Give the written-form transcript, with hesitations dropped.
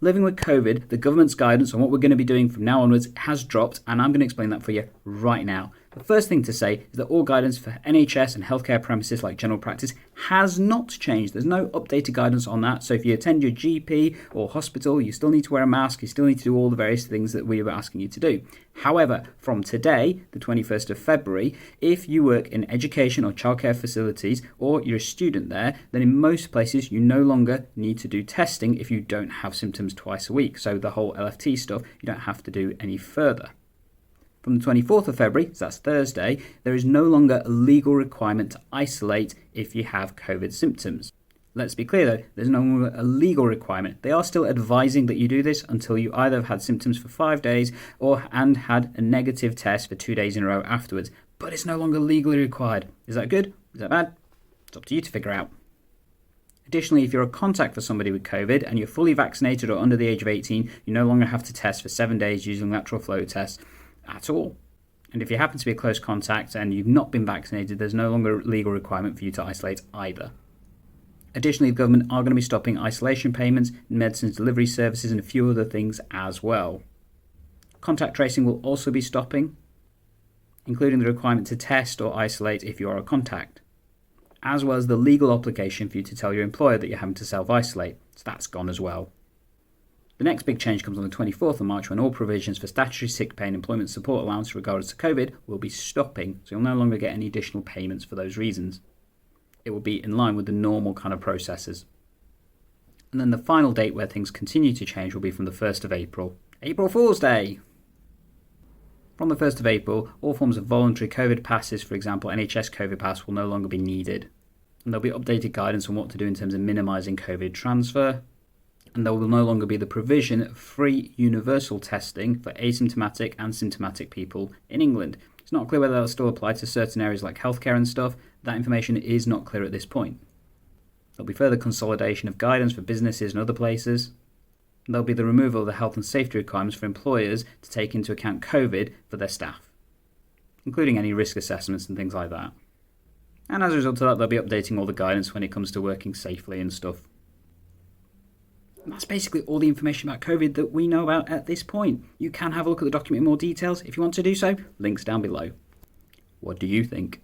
Living with COVID, the government's guidance on what we're going to be doing from now onwards has dropped, and I'm going to explain that for you right now. The first thing to say is that all guidance for NHS and healthcare premises like general practice has not changed. There's no updated guidance on that. So if you attend your GP or hospital, you still need to wear a mask. You still need to do all the various things that we were asking you to do. However, from today, the 21st of February, if you work in education or childcare facilities or you're a student there, then in most places you no longer need to do testing if you don't have symptoms twice a week. So the whole LFT stuff, you don't have to do any further. From the 24th of February, so that's Thursday, there is no longer a legal requirement to isolate if you have COVID symptoms. Let's be clear though, there's no longer a legal requirement. They are still advising that you do this until you either have had symptoms for 5 days and had a negative test for 2 days in a row afterwards. But it's no longer legally required. Is that good? Is that bad? It's up to you to figure out. Additionally, if you're a contact for somebody with COVID and you're fully vaccinated or under the age of 18, you no longer have to test for 7 days using lateral flow tests at all. And if you happen to be a close contact and you've not been vaccinated, there's no longer a legal requirement for you to isolate either. Additionally, the government are going to be stopping isolation payments, medicines delivery services and a few other things as well. Contact tracing will also be stopping, including the requirement to test or isolate if you are a contact, as well as the legal obligation for you to tell your employer that you're having to self-isolate. So that's gone as well. The next big change comes on the 24th of March when all provisions for statutory sick pay and employment support allowance regardless of COVID will be stopping, so you'll no longer get any additional payments for those reasons. It will be in line with the normal kind of processes. And then the final date where things continue to change will be from the 1st of April. April Fool's Day! From the 1st of April, all forms of voluntary COVID passes, for example NHS COVID Pass, will no longer be needed. And there'll be updated guidance on what to do in terms of minimising COVID transfer. And there will no longer be the provision of free universal testing for asymptomatic and symptomatic people in England. It's not clear whether that will still apply to certain areas like healthcare and stuff. That information is not clear at this point. There'll be further consolidation of guidance for businesses and other places. And there'll be the removal of the health and safety requirements for employers to take into account COVID for their staff, including any risk assessments and things like that. And as a result of that, they'll be updating all the guidance when it comes to working safely and stuff. And that's basically all the information about COVID that we know about at this point. You can have a look at the document in more details if you want to do so. Links down below. What do you think?